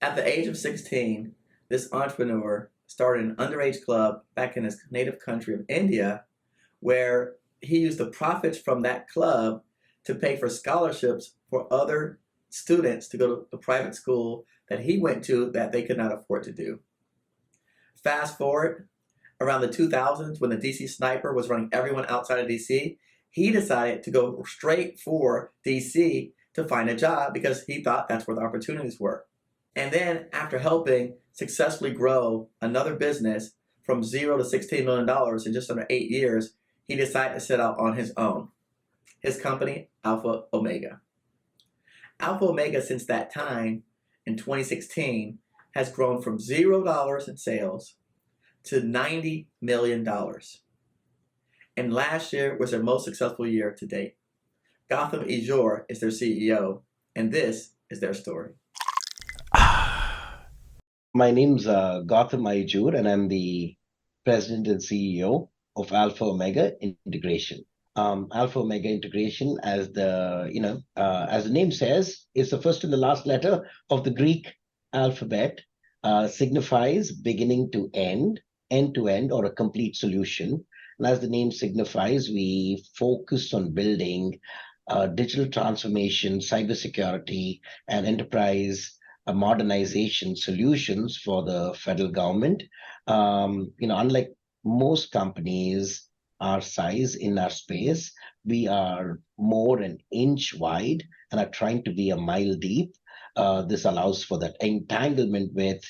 At the age of 16, this entrepreneur started an underage club back in his native country of India, where he used the profits from that club to pay for scholarships for other students to go to the private school that he went to that they could not afford to do. Fast forward around the 2000s when the DC sniper was running everyone outside of DC, he decided to go straight for DC to find a job because he thought that's where the opportunities were. And then after helping successfully grow another business from zero to $16 million in just under 8 years, he decided to set out on his own. His company, Alpha Omega. Alpha Omega since that time in 2016 has grown from $0 in sales to $90 million. And last year was their most successful year to date. Gautam Ijoor is their CEO, and this is their story. My name's Gautam Ijoor, and I'm the president and CEO of Alpha Omega Integration. Alpha Omega Integration, as the name says, is the first and the last letter of the Greek alphabet, signifies beginning to end to end, or a complete solution. And as the name signifies, we focus on building digital transformation, cybersecurity, and enterprise modernization solutions for the federal government. Unlike most companies our size in our space, we are more an inch wide and are trying to be a mile deep. This allows for that entanglement with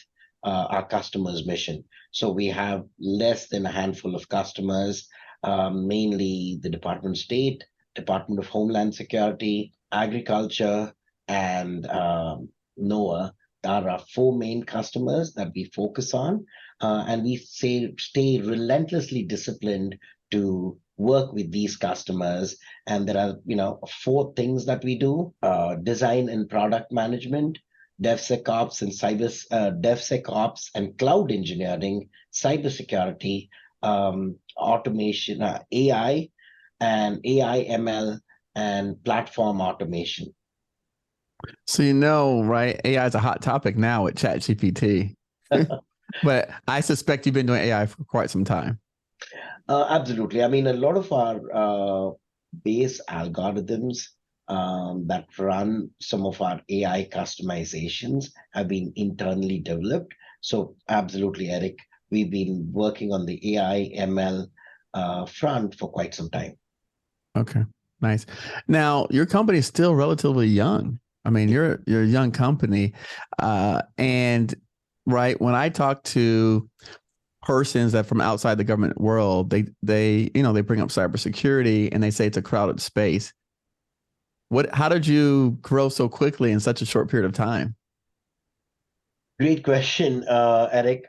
our customers' mission. So we have less than a handful of customers, mainly the Department of State, Department of Homeland Security, Agriculture, and NOAA. Are our four main customers that we focus on, and we stay relentlessly disciplined to work with these customers. And there are, four things that we do: design and product management, DevSecOps and cloud engineering, cybersecurity, automation, AI, and AI ML, and platform automation. So right? AI is a hot topic now with ChatGPT. But I suspect you've been doing AI for quite some time. Absolutely. I mean, a lot of our base algorithms that run some of our AI customizations have been internally developed. So absolutely, Eric, we've been working on the AI ML front for quite some time. Okay, nice. Now, your company is still relatively young. I mean, you're a young company, and right when I talk to persons that from outside the government world, they bring up cybersecurity and they say it's a crowded space. How did you grow so quickly in such a short period of time? Great question, Eric.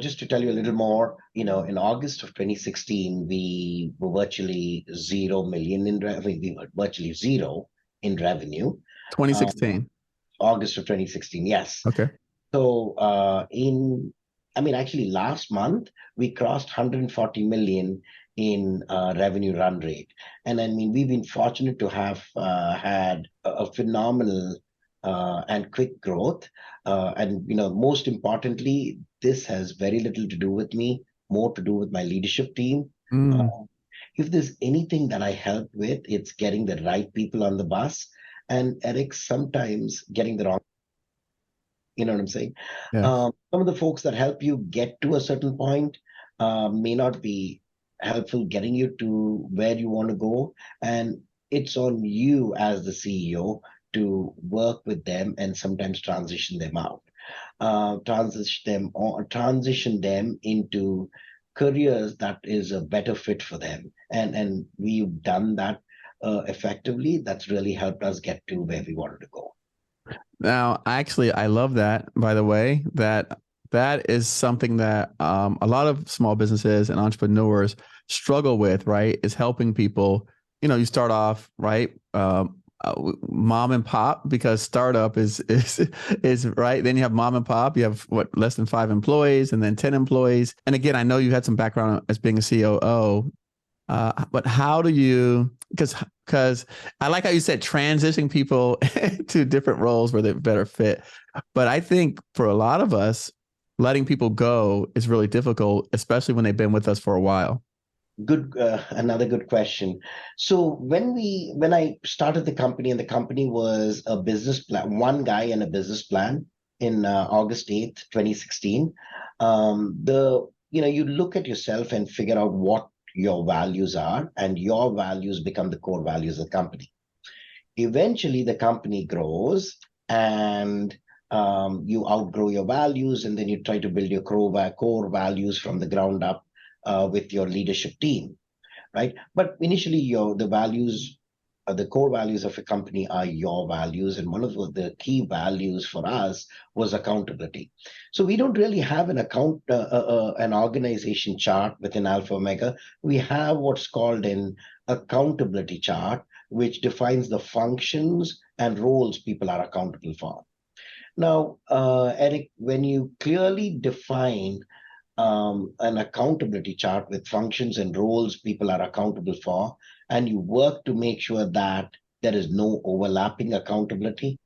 Just to tell you a little more, in August of 2016, we were virtually 0 million in revenue. We were virtually zero in revenue. 2016. August of 2016, yes. Okay. So actually last month, we crossed 140 million in revenue run rate. And I mean, we've been fortunate to have had a phenomenal and quick growth. And most importantly, this has very little to do with me, more to do with my leadership team. If there's anything that I help with, it's getting the right people on the bus. And Eric, sometimes getting the wrong, you know what I'm saying? Yeah. Some of the folks that help you get to a certain point may not be helpful getting you to where you want to go. And it's on you as the CEO to work with them and sometimes transition them out, transition them into careers that is a better fit for them. And we've done that effectively. That's really helped us get to where we wanted to go. Now, actually, I love that, by the way, that is something that a lot of small businesses and entrepreneurs struggle with, right? Is helping people. You start off, right? Mom and pop, because startup is right. Then you have mom and pop. You have less than 5 employees, and then 10 employees. And again, I know you had some background as being a COO. But how do you, because I like how you said transitioning people to different roles where they better fit. But I think for a lot of us, letting people go is really difficult, especially when they've been with us for a while. Good, another good question. So when I started the company, and the company was a business plan, one guy and a business plan in August 8th, 2016. The you look at yourself and figure out what your values are, and your values become the core values of the company. Eventually, the company grows, and you outgrow your values, and then you try to build your core values from the ground up with your leadership team, right? But initially, the core values of a company are your values, and one of the key values for us was accountability. So we don't really have an organization chart within Alpha Omega. We have what's called an accountability chart, which defines the functions and roles people are accountable for. Now, Eric, when you clearly define an accountability chart with functions and roles people are accountable for, and you work to make sure that there is no overlapping accountability,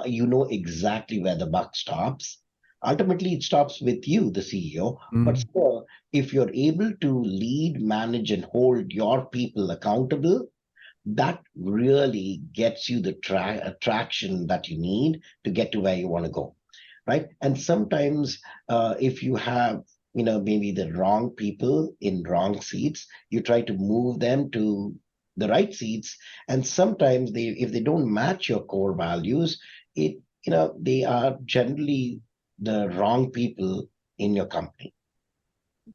you know exactly where the buck stops. Ultimately, it stops with you, the CEO. But still, if you're able to lead, manage, and hold your people accountable, that really gets you the traction that you need to get to where you want to go, right? And sometimes if you have maybe the wrong people in wrong seats, you try to move them to the right seats, and sometimes if they don't match your core values, they are generally the wrong people in your company.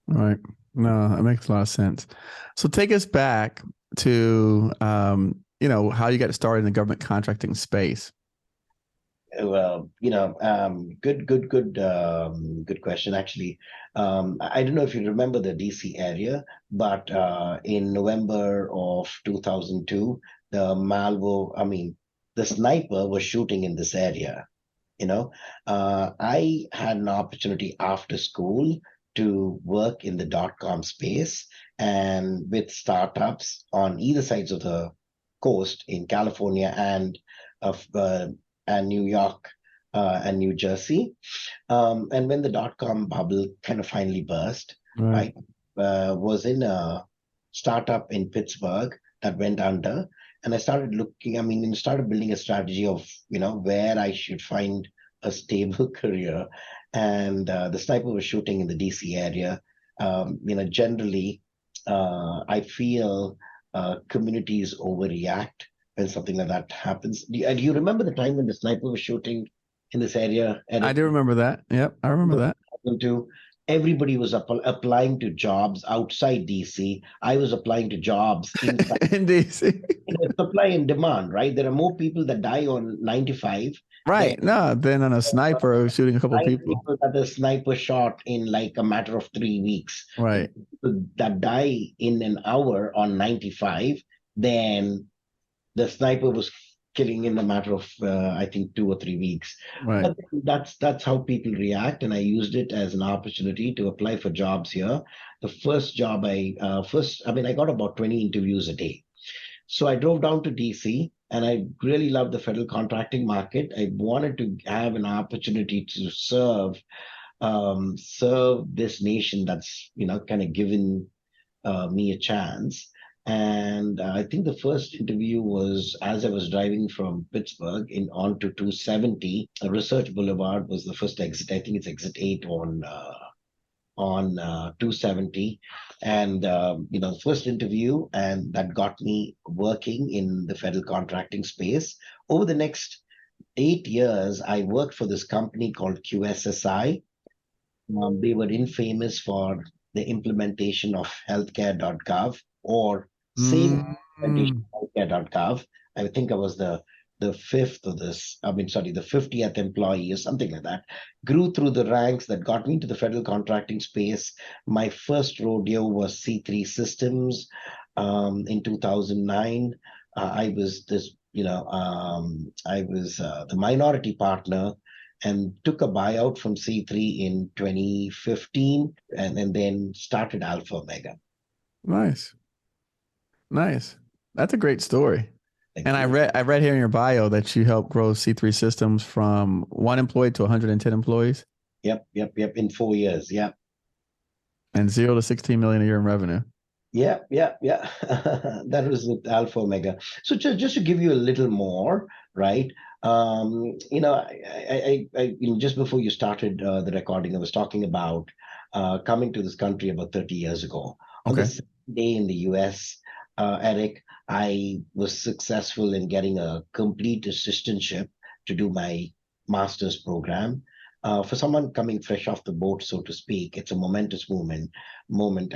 Right. No, that makes a lot of sense. So take us back to, how you got started in the government contracting space. Well, good question. Actually, I don't know if you remember the DC area, but in November of 2002, the sniper was shooting in this area. I had an opportunity after school to work in the .com space and with startups on either sides of the coast in California and New York and New Jersey. And when the .com bubble kind of finally burst, Right. I was in a startup in Pittsburgh that went under. And I started started building a strategy of, where I should find a stable career. And the sniper was shooting in the DC area. Generally, I feel communities overreact when something like that happens. Do you remember the time when the sniper was shooting in this area? I do remember that. Yep, I remember that. Everybody was applying to jobs outside DC. I was applying to jobs inside. In DC. Supply and demand, right? There are more people that die on 95. Right. Than on a sniper shooting a couple of people. That the sniper shot in like a matter of 3 weeks. Right. That die in an hour on 95, then the sniper was killing in a matter of I think 2 or 3 weeks. Right. But that's how people react, and I used it as an opportunity to apply for jobs here. The first job I got about 20 interviews a day. So I drove down to DC, and I really loved the federal contracting market. I wanted to have an opportunity to serve this nation that's kind of given me a chance. And I think the first interview was as I was driving from Pittsburgh onto 270. Research Boulevard was the first exit. I think it's exit 8 on 270. And first interview, and that got me working in the federal contracting space. Over the next 8 years, I worked for this company called QSSI. They were infamous for the implementation of healthcare.gov, or same implementation of healthcare.gov. I think I was the 50th employee or something like that. Grew through the ranks, that got me into the federal contracting space. My first rodeo was C3 Systems in 2009. I was the minority partner and took a buyout from C3 in 2015, and then started Alpha Omega. Nice. Nice. That's a great story. Thank And I you. read here in your bio that you helped grow C3 Systems from 1 employee to 110 employees Yep. In 4 years. Yep. and 0 to 16 million a year in revenue. Yeah. That was with Alpha Omega. So just to give you a little more, right? Just before you started the recording, I was talking about coming to this country about 30 years ago. On the Okay. same day in the US, Eric, I was successful in getting a complete assistantship to do my master's program. For someone coming fresh off the boat, so to speak, it's a momentous moment.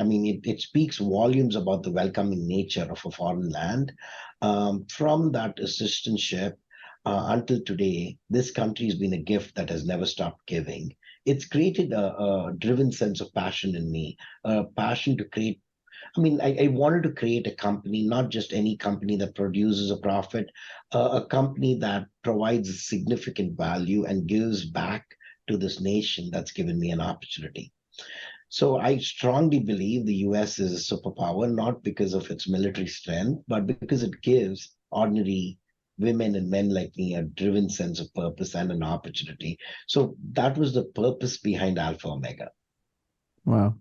I mean, it speaks volumes about the welcoming nature of a foreign land. From that assistantship until today, this country has been a gift that has never stopped giving. It's created a driven sense of passion in me, a passion to create. I mean, I wanted to create a company, not just any company that produces a profit, a company that provides significant value and gives back to this nation that's given me an opportunity. So I strongly believe the US is a superpower, not because of its military strength, but because it gives ordinary women and men like me a driven sense of purpose and an opportunity. So that was the purpose behind Alpha Omega. Wow.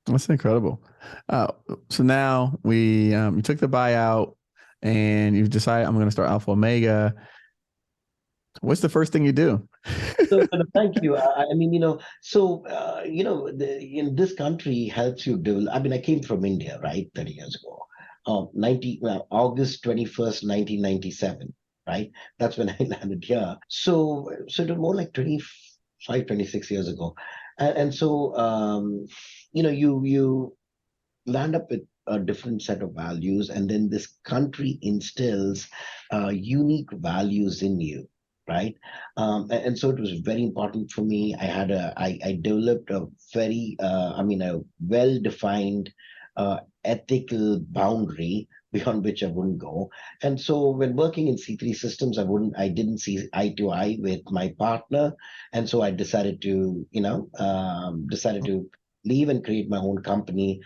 That's incredible. Uh, so now you took the buyout and you've decided I'm going to start Alpha Omega. What's the first thing you do? So thank you. I mean, in this country helps you develop. I mean, I came from India, right, 30 years ago, August 21st, 1997, right? That's when I landed here. So it was more like 25, 26 years ago. And so, you land up with a different set of values, and then this country instills unique values in you, right? And so it was very important for me. I developed a very a well-defined ethical boundary beyond which I wouldn't go. And so when working in C3 Systems, I didn't see eye to eye with my partner, and so I decided to leave and create my own company.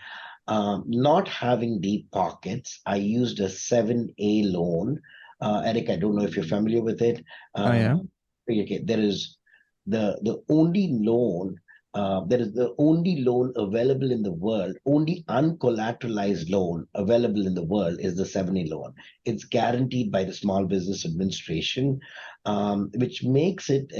Not having deep pockets, I used a 7A loan. Eric, I don't know if you're familiar with it. Oh, yeah. Okay, there is the only loan available in the world, only uncollateralized loan available in the world is the 7A loan. It's guaranteed by the Small Business Administration, which makes it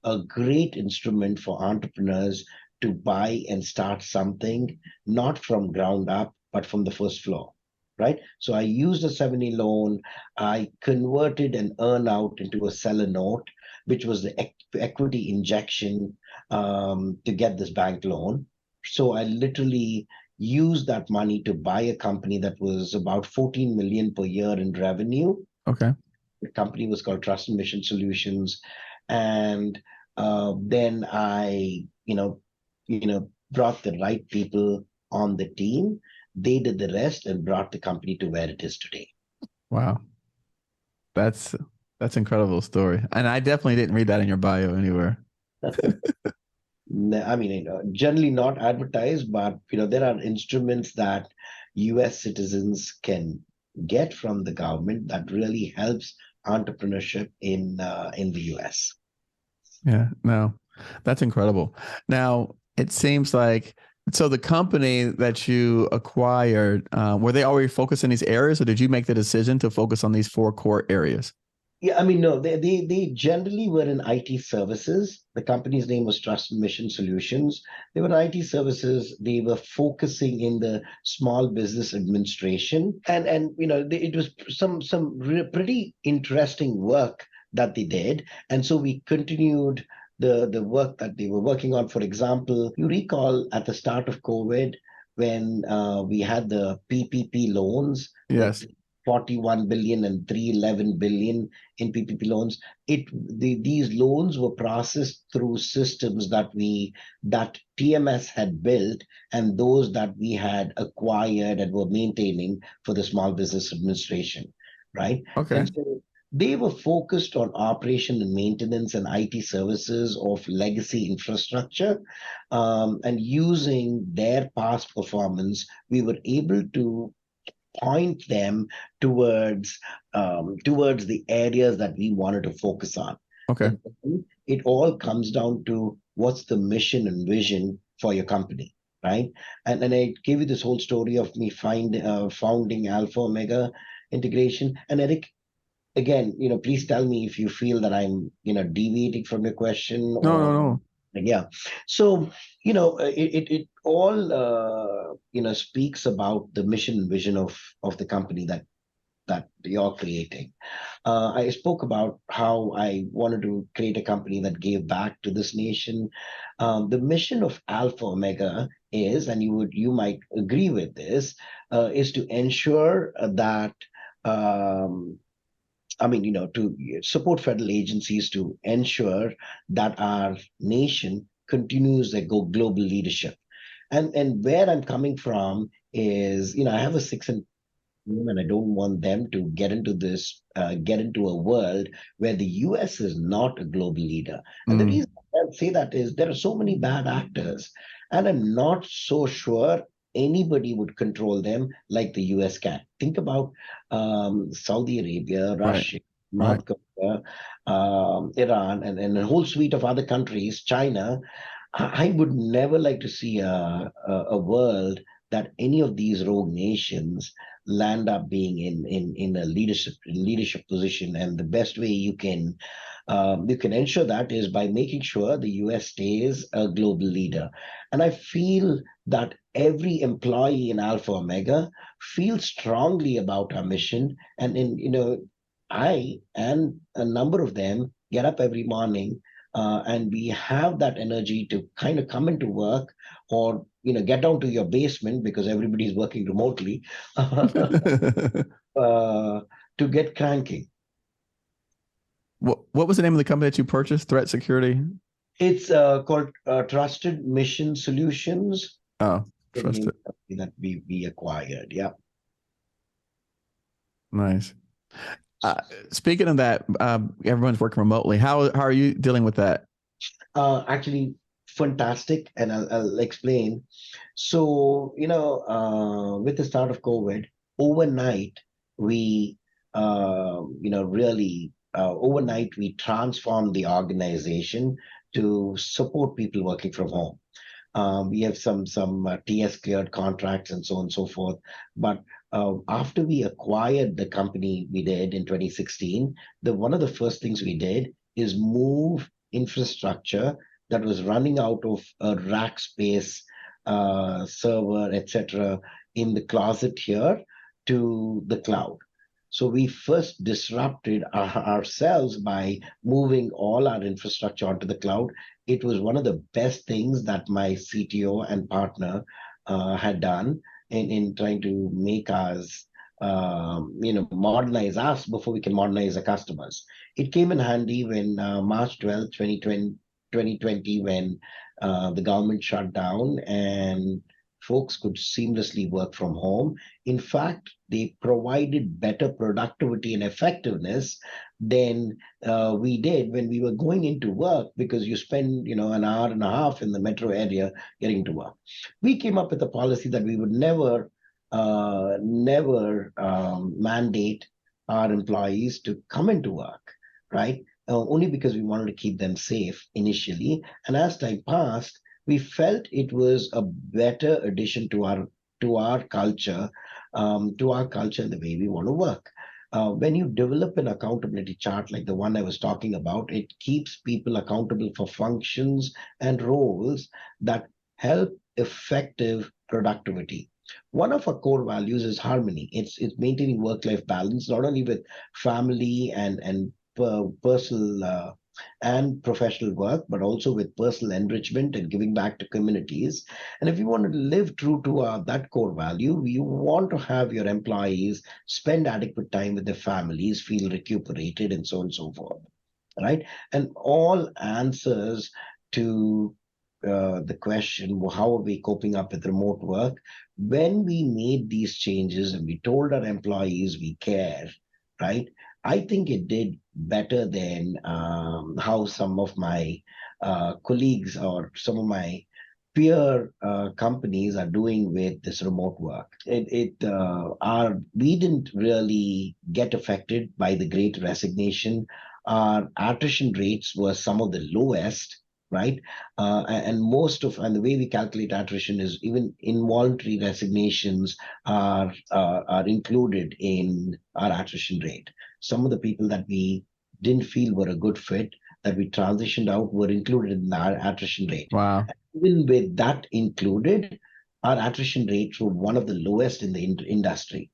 a great instrument for entrepreneurs to buy and start something, not from ground up, but from the first floor, right? So I used a 7A loan. I converted an earn out into a seller note, which was the equity injection to get this bank loan. So I literally used that money to buy a company that was about 14 million per year in revenue. Okay. The company was called Trust and Mission Solutions. And then I, brought the right people on the team. They did the rest and brought the company to where it is today. Wow. That's incredible story. And I definitely didn't read that in your bio anywhere. I mean, generally not advertised, but there are instruments that US citizens can get from the government that really helps entrepreneurship in the US. Yeah, no, that's incredible. Now, it seems like, so the company that you acquired, were they already focused in these areas, or did you make the decision to focus on these 4 core areas? Yeah, I mean, no, they generally were in IT services. The company's name was Trust and Mission Solutions. They were IT services. They were focusing in the small business administration, and it was some pretty interesting work that they did. And so we continued the work that they were working on. For example, you recall at the start of COVID when we had the PPP loans, Yes. 41 billion and 311 billion in PPP loans. These loans were processed through systems that TMS had built, and those that we had acquired and were maintaining for the Small Business Administration, right? Okay. And so They were focused on operation and maintenance and IT services of legacy infrastructure. And using their past performance, we were able to point them towards the areas that we wanted to focus on. Okay. And it all comes down to what's the mission and vision for your company, right? And I gave you this whole story of me founding Alpha Omega Integration. And Eric, again, please tell me if you feel that I'm, deviating from your question No, no, or no. yeah. So, it all, speaks about the mission and vision of the company that you're creating. I spoke about how I wanted to create a company that gave back to this nation. The mission of Alpha Omega is, and you might agree with this, is to ensure that to support federal agencies to ensure that our nation continues their global leadership. And where I'm coming from is, I have a six and and I don't want them to get into a world where the US is not a global leader. And the Mm, reason I say that is there are so many bad actors, and I'm not so sure anybody would control them like the US can. Think about Saudi Arabia, right, Russia, right. North Korea, Iran, and a whole suite of other countries, China. I would never like to see a world that any of these rogue nations land up being in a leadership position. And the best way you can ensure that is by making sure the US stays a global leader. And I feel that every employee in Alpha Omega feels strongly about our mission. And I and a number of them get up every morning, and we have that energy to kind of come into work, or get down to your basement because everybody's working remotely, to get cranking. What was the name of the company that you purchased? Threat Security? It's called Trusted Mission Solutions, Oh, the name trusted. of the company that we acquired. Yeah. Nice. Speaking of that, everyone's working remotely. How are you dealing with that? Actually, fantastic, and I'll explain. So, with the start of COVID, overnight we, really overnight we transformed the organization to support people working from home. We have some TS cleared contracts and so on and so forth. But after we acquired the company we did in 2016, the one of the first things we did is move infrastructure that was running out of a rack space, server, etc., in the closet here to the cloud. So we first disrupted ourselves by moving all our infrastructure onto the cloud. It was one of the best things that my CTO and partner had done in trying to make us, modernize us before we can modernize the customers. It came in handy when March 12th, 2020, when the government shut down and folks could seamlessly work from home. In fact, they provided better productivity and effectiveness than we did when we were going into work, because you spend, an hour and a half in the metro area getting to work. We came up with a policy that we would never mandate our employees to come into work, right? Only because we wanted to keep them safe initially. And as time passed, we felt it was a better addition to our culture, and the way we want to work. When you develop an accountability chart like the one I was talking about, it keeps people accountable for functions and roles that help effective productivity. One of our core values is harmony. It's maintaining work-life balance, not only with family and personal and professional work, but also with personal enrichment and giving back to communities. And if you want to live true to that core value, you want to have your employees spend adequate time with their families, feel recuperated, and so on and so forth, right? And all answers to the question, well, how are we coping up with remote work? When we made these changes and we told our employees we care, right? I think it did better than how some of my colleagues or some of my peer companies are doing with this remote work. We didn't really get affected by the Great Resignation. Our attrition rates were some of the lowest, right? And the way we calculate attrition is even involuntary resignations are included in our attrition rate. Some of the people that we didn't feel were a good fit that we transitioned out were included in our attrition rate. Wow. Even with that included, our attrition rates were one of the lowest in the industry.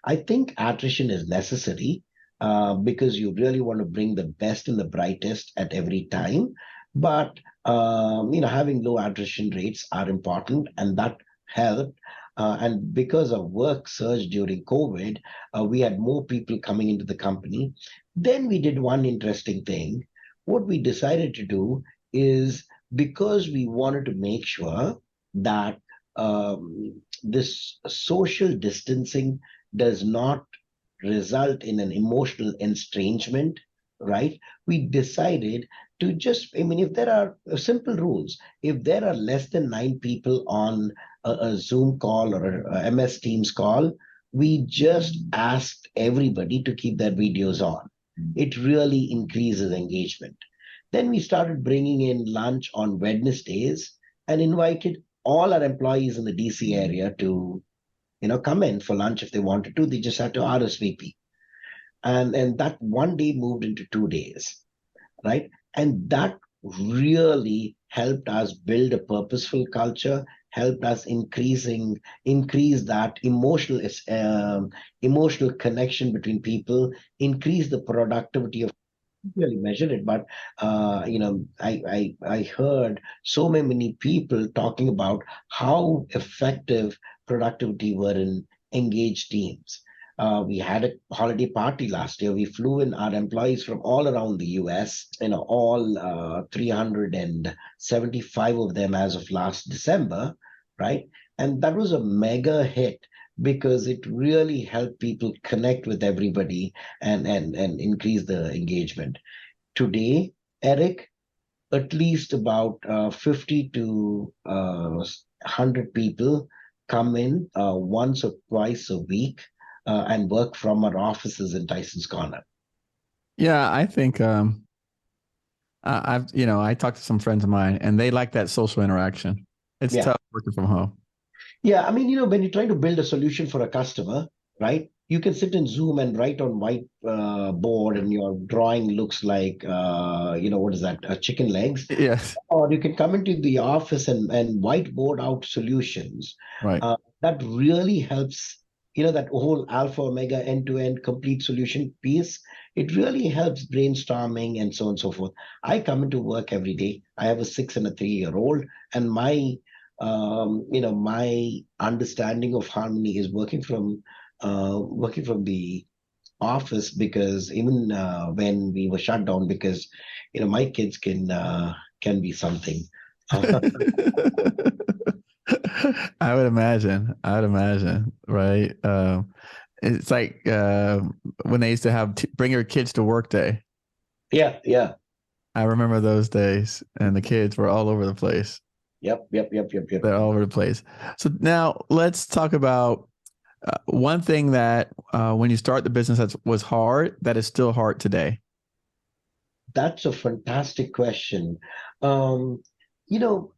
I think attrition is necessary because you really want to bring the best and the brightest at every time. But having low attrition rates are important, and that helped. And because of work surge during COVID, we had more people coming into the company. Then we did one interesting thing. What we decided to do is because we wanted to make sure that this social distancing does not result in an emotional estrangement, right? We decided to just, I mean, if there are simple rules, if there are less than 9 people on a Zoom call or a MS Teams call, we just asked everybody to keep their videos on. It really increases engagement. Then we started bringing in lunch on Wednesdays and invited all our employees in the DC area to come in for lunch if they wanted to. They just had to RSVP. And that one day moved into 2 days, right? And that really helped us build a purposeful culture, helped us increase that emotional connection between people, increase the productivity of really measure it, but I heard so many people talking about how effective productivity were in engaged teams. We had a holiday party last year. We flew in our employees from all around the US, all 375 of them as of last December, right? And that was a mega hit because it really helped people connect with everybody and increase the engagement. Today, Eric, at least about 50 to 100 people come in once or twice a week and work from our offices in Tyson's Corner. Yeah, I think I talked to some friends of mine and they like that social interaction. It's tough working from home. Yeah, I mean, when you're trying to build a solution for a customer, right? You can sit in Zoom and write on white board, and your drawing looks like, what is that? Chicken legs. Yes. Or you can come into the office and whiteboard out solutions. Right. That really helps. That whole alpha omega end-to-end complete solution piece. It really helps brainstorming and so on and so forth. I come into work every day. I have a 6 and a 3-year-old, and my understanding of harmony is working from the office, because even when we were shut down, because my kids can be something. I would imagine, right? It's like when they used to have bring your kids to work day. Yeah. I remember those days, and the kids were all over the place. Yep. They're all over the place. So now let's talk about one thing that when you start the business that was hard, that is still hard today. That's a fantastic question. Either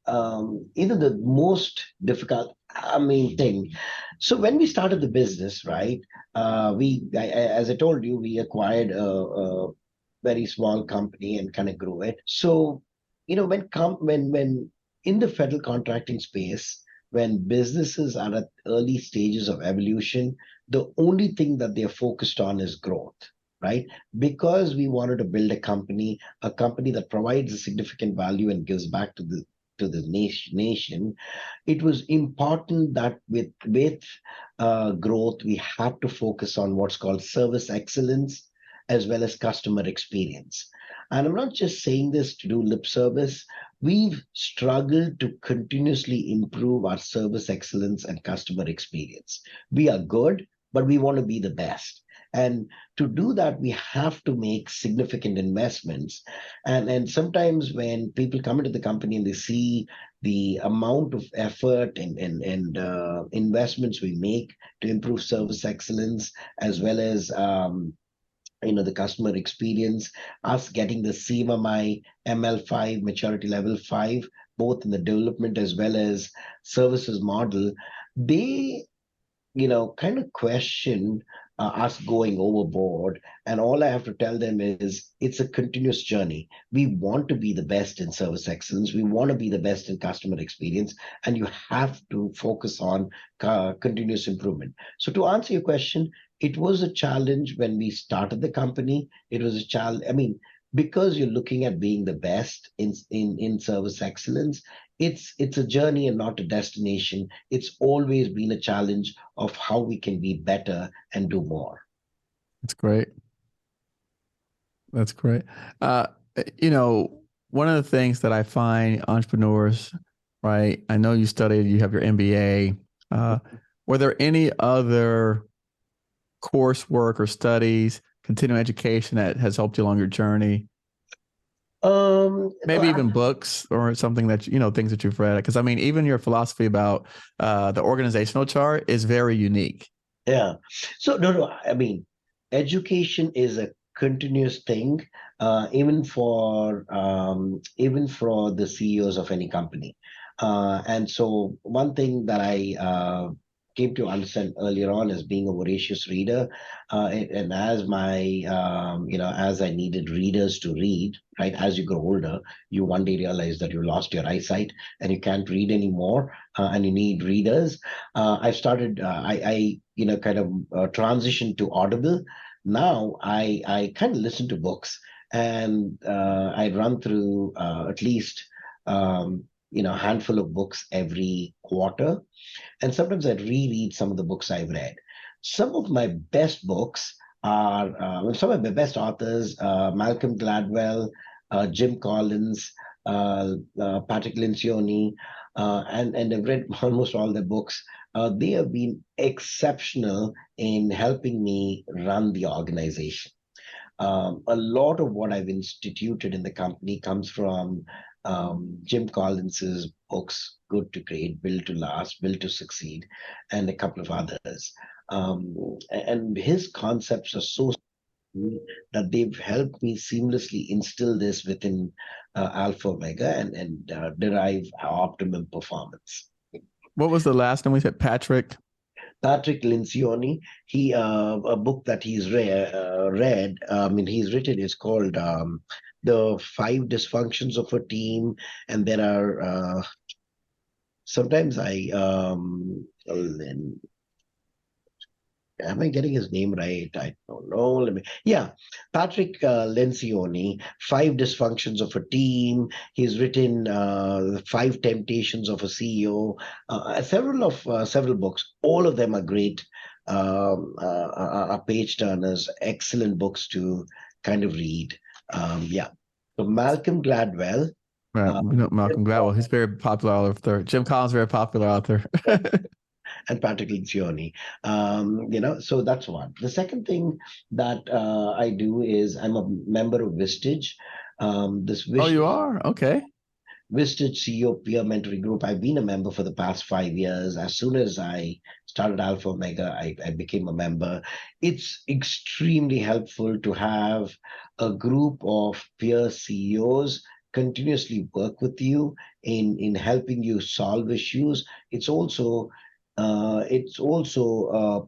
the most difficult, thing. So when we started the business, right, as I told you, we acquired a very small company and kind of grew it. So, when in the federal contracting space, when businesses are at early stages of evolution, the only thing that they're focused on is growth, right? Because we wanted to build a company that provides a significant value and gives back to the nation. It was important that with growth, we had to focus on what's called service excellence as well as customer experience. And I'm not just saying this to do lip service. We've struggled to continuously improve our service excellence and customer experience. We are good, but we want to be the best. And to do that, we have to make significant investments. And sometimes when people come into the company and they see the amount of effort and investments we make to improve service excellence, as well as the customer experience, us getting the CMMI ML5 maturity level 5, both in the development as well as services model, they kind of question us going overboard. And all I have to tell them is it's a continuous journey. We want to be the best in service excellence. We want to be the best in customer experience. And you have to focus on continuous improvement. So to answer your question, it was a challenge when we started the company. It was a challenge. I mean, because you're looking at being the best in service excellence, it's a journey and not a destination. It's always been a challenge of how we can be better and do more. That's great. That's great. One of the things that I find entrepreneurs, right? I know you have your MBA. Were there any other coursework or studies, continuing education that has helped you along your journey? Maybe even books or something that, things that you've read. Because I mean, even your philosophy about the organizational chart is very unique. Yeah. So no. I mean, education is a continuous thing, even for the CEOs of any company. And so one thing that I came to understand earlier on as being a voracious reader, and as as I needed readers to read, right? As you grow older, you one day realize that you lost your eyesight and you can't read anymore, and you need readers. I've started, I kind of transitioned to Audible. Now I kind of listen to books, and I run through at least a handful of books every quarter. And sometimes I reread some of the books I've read. Some of my best books are some of my best authors, Malcolm Gladwell, Jim Collins, Patrick Lencioni, and I've read almost all their books. They have been exceptional in helping me run the organization. A lot of what I've instituted in the company comes from Jim Collins's books, Good to Great, Build to Last, Build to Succeed, and a couple of others. And his concepts are so that they've helped me seamlessly instill this within Alpha Omega and derive optimum performance. What was the last name we said? Patrick Lencioni. He a book that he's read. He's written is called The 5 Dysfunctions of a Team, and there are sometimes am I getting his name right? I don't know. Patrick Lencioni, 5 Dysfunctions of a Team. He's written 5 Temptations of a CEO. Several books. All of them are great, are page turners, excellent books to kind of read. So Malcolm Gladwell. Right, Malcolm Gladwell. He's very popular author. Jim Collins, very popular author. And Patrick Lencioni. So that's one. The second thing that I do is I'm a member of Vistage. Oh, you are? Okay. Vistage CEO peer mentoring group. I've been a member for the past 5 years. As soon as I started Alpha Omega, I became a member. It's extremely helpful to have a group of peer CEOs continuously work with you in helping you solve issues. It's also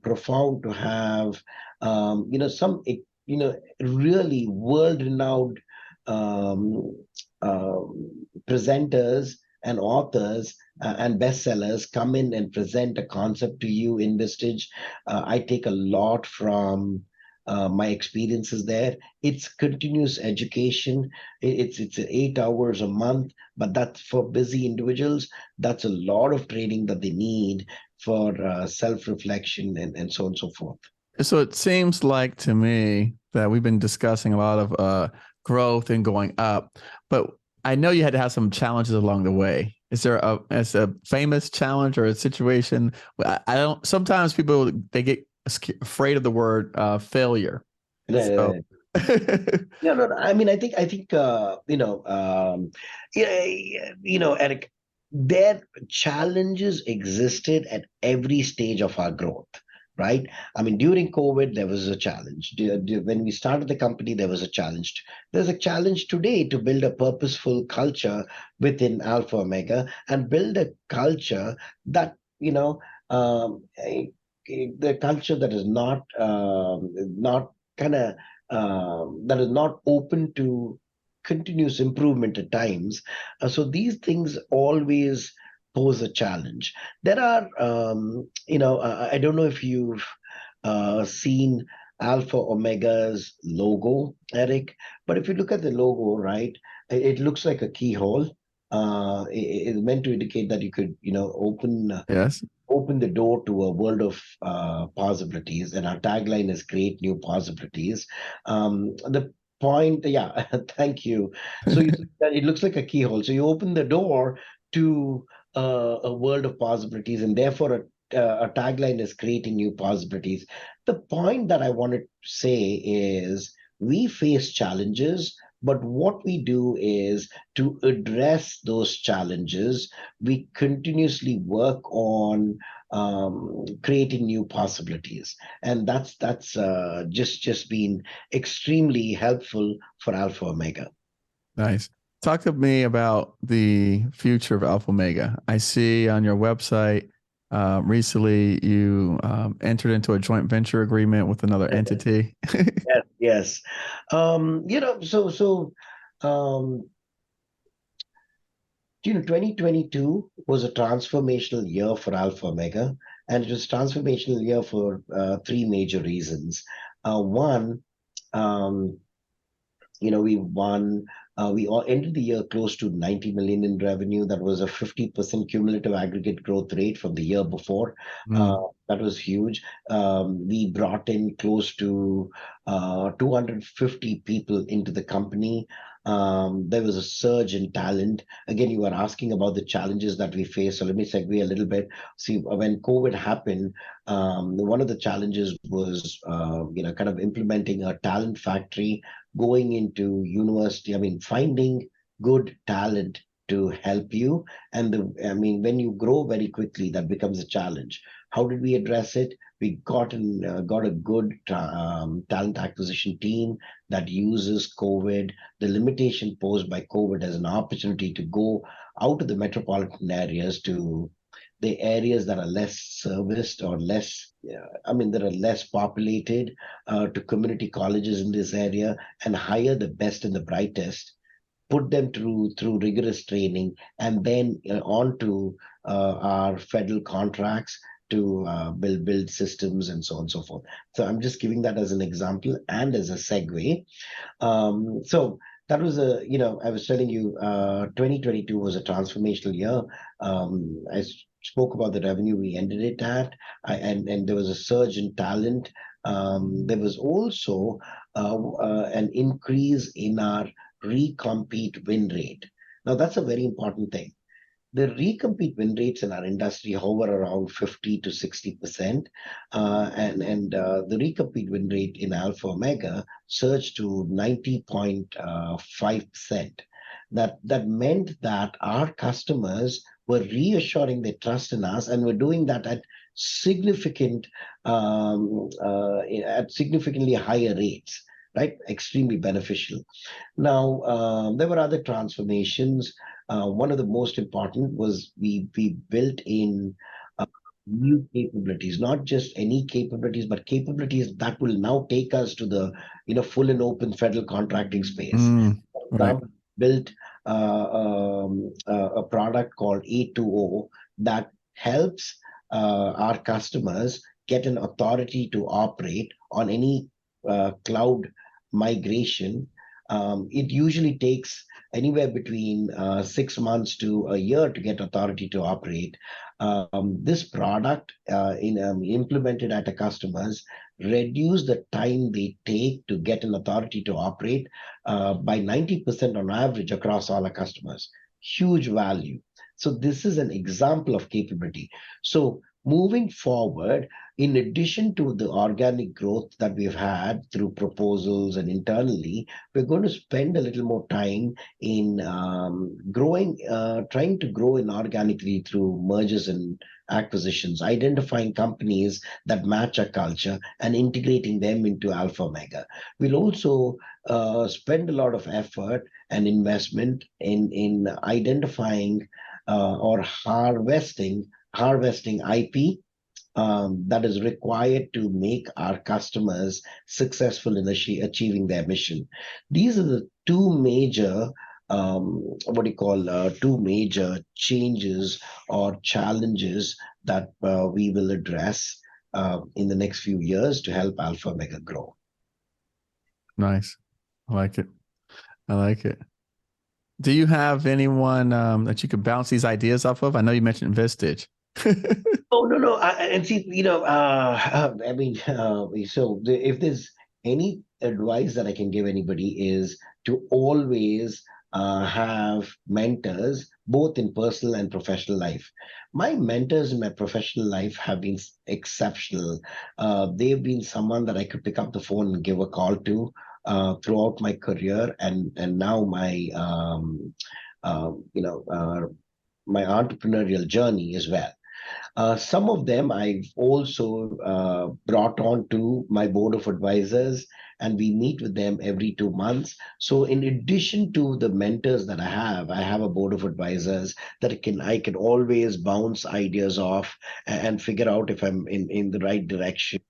profound to have some really world-renowned presenters and authors and bestsellers come in and present a concept to you in Vistage. I take a lot from my experiences there. It's continuous education. It's 8 hours a month, but that's for busy individuals. That's a lot of training that they need for self-reflection and so on and so forth. So it seems like to me that we've been discussing a lot of growth and going up, but I know you had to have some challenges along the way. Is there a famous challenge or a situation? I don't. Sometimes people they get afraid of the word failure. So. Yeah, yeah, no, no, I mean, I think, Eric, their challenges existed at every stage of our growth, right? I mean, during COVID, there was a challenge. When we started the company, there was a challenge. There's a challenge today to build a purposeful culture within Alpha Omega and build a culture that, the culture that is not kind of that is not open to continuous improvement at times. So these things always pose a challenge. There are, I don't know if you've seen Alpha Omega's logo, Eric, but if you look at the logo, right, it looks like a keyhole. It's meant to indicate that you could, Yes. open the door to a world of possibilities. And our tagline is create new possibilities. The point, yeah, thank you. So it looks like a keyhole. So you open the door to a world of possibilities, and therefore a tagline is creating new possibilities. The point that I wanted to say is we face challenges, but what we do is to address those challenges, we continuously work on creating new possibilities, and that's just been extremely helpful for Alpha Omega. Nice. Talk to me about the future of Alpha Omega. I see on your website recently you entered into a joint venture agreement with another entity. Yes. So um, 2022 was a transformational year for Alpha Omega, and it was a transformational year for three major reasons. One, um, we won. We all ended the year close to 90 million in revenue. That was a 50% cumulative aggregate growth rate from the year before. That was huge. We brought in close to 250 people into the company. There was a surge in talent. Again, you were asking about the challenges that we face. So let me segue a little bit. See, when COVID happened, one of the challenges was, kind of implementing a talent factory, going into university. I mean, finding good talent to help you. And when you grow very quickly, that becomes a challenge. How did we address it? We got a good talent acquisition team that uses COVID, the limitation posed by COVID, as an opportunity to go out of the metropolitan areas to the areas that are less serviced or less, that are less populated, to community colleges in this area and hire the best and the brightest, put them through rigorous training, and then on to our federal contracts to build systems and so on and so forth. So I'm just giving that as an example and as a segue. So that was I was telling you, 2022 was a transformational year. I spoke about the revenue we ended it at, and there was a surge in talent. There was also an increase in our recompete win rate. Now, that's a very important thing. The recompete win rates in our industry hover around 50 to 60%, and the recompete win rate in Alpha Omega surged to 90.5%. That meant that our customers were reassuring their trust in us, and were doing that at significantly higher rates. Right, extremely beneficial. Now, there were other transformations. One of the most important was we built in new capabilities, not just any capabilities, but capabilities that will now take us to the full and open federal contracting space. For example, built a product called A2O that helps our customers get an authority to operate on any cloud migration. It usually takes anywhere between 6 months to a year to get authority to operate. This product, implemented at a customer's, reduce the time they take to get an authority to operate by 90% on average across all our customers. Huge value. So this is an example of capability. So moving forward, in addition to the organic growth that we've had through proposals and internally, we're going to spend a little more time in trying to grow inorganically through mergers and acquisitions, identifying companies that match our culture and integrating them into Alpha Omega. We'll also spend a lot of effort and investment in identifying or harvesting IP that is required to make our customers successful in achieving their mission. These are the two major, two major changes or challenges that we will address in the next few years to help Alpha Omega grow. Nice. I like it. I like it. Do you have anyone that you could bounce these ideas off of? I know you mentioned Vistage. Oh, no. And see, if there's any advice that I can give anybody is to always have mentors, both in personal and professional life. My mentors in my professional life have been exceptional. They've been someone that I could pick up the phone and give a call to throughout my career, and now my entrepreneurial journey as well. Some of them I've also brought on to my board of advisors, and we meet with them every 2 months. So, in addition to the mentors that I have a board of advisors that I can always bounce ideas off and figure out if I'm in the right direction.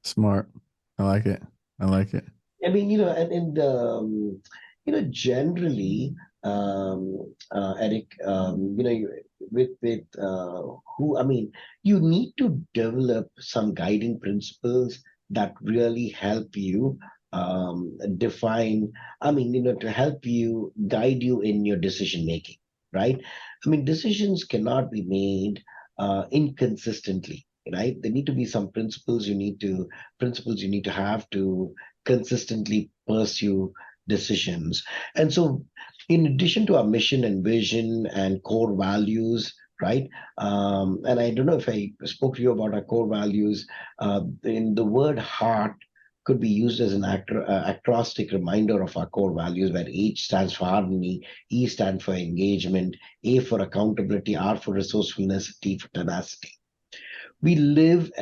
Smart. I like it. I like it. I mean, generally, Eric, you need to develop some guiding principles that really help you define, to help you guide you in your decision making, right? I mean, decisions cannot be made inconsistently, right? There need to be some principles you need to have to consistently pursue decisions. And so, in addition to our mission and vision and core values, right? And I don't know if I spoke to you about our core values. In the word heart could be used as an acrostic reminder of our core values, where H stands for harmony, E stands for engagement, A for accountability, R for resourcefulness, T for tenacity. We live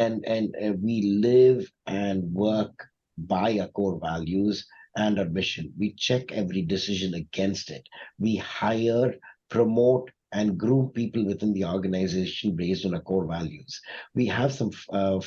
and work by our core values and our mission. We check every decision against it. We hire, promote, and groom people within the organization based on our core values. We have some 5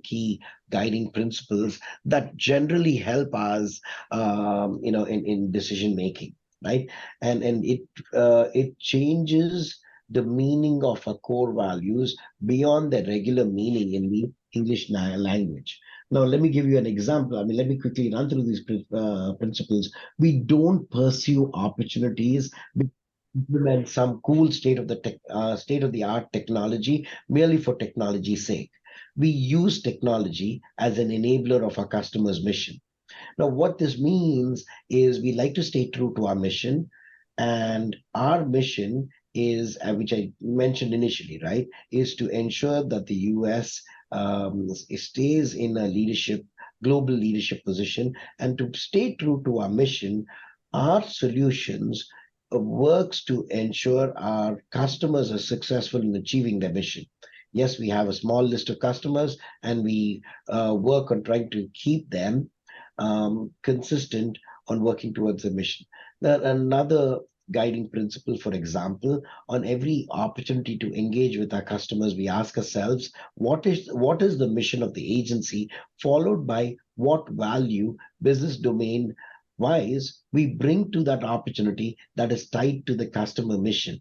key guiding principles that generally help us, in decision making, right? And it changes the meaning of our core values beyond their regular meaning in the English language. Now, let me give you an example. Let me quickly run through these principles. We don't pursue opportunities, implement some cool state of the art technology merely for technology's sake. We use technology as an enabler of our customers' mission. Now, what this means is we like to stay true to our mission, and our mission is, which I mentioned initially, right, is to ensure that the US stays in a global leadership position. And to stay true to our mission, our solutions works to ensure our customers are successful in achieving their mission. Yes, we have a small list of customers, and we work on trying to keep them consistent on working towards the mission. Now, another guiding principle, for example, on every opportunity to engage with our customers, we ask ourselves, what is the mission of the agency, followed by what value, business domain wise, we bring to that opportunity that is tied to the customer mission.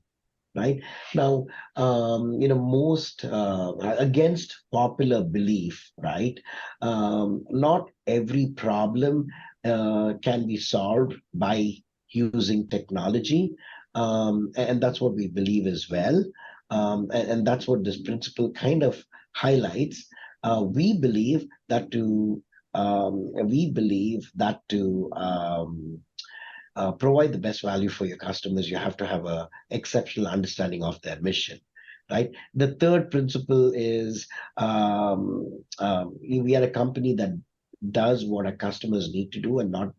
Right now, most against popular belief, right? Not every problem can be solved by using technology, and that's what we believe as well, and that's what this principle kind of highlights. We believe that to provide the best value for your customers, you have to have an exceptional understanding of their mission. right? The third principle is we are a company that does what our customers need to do and not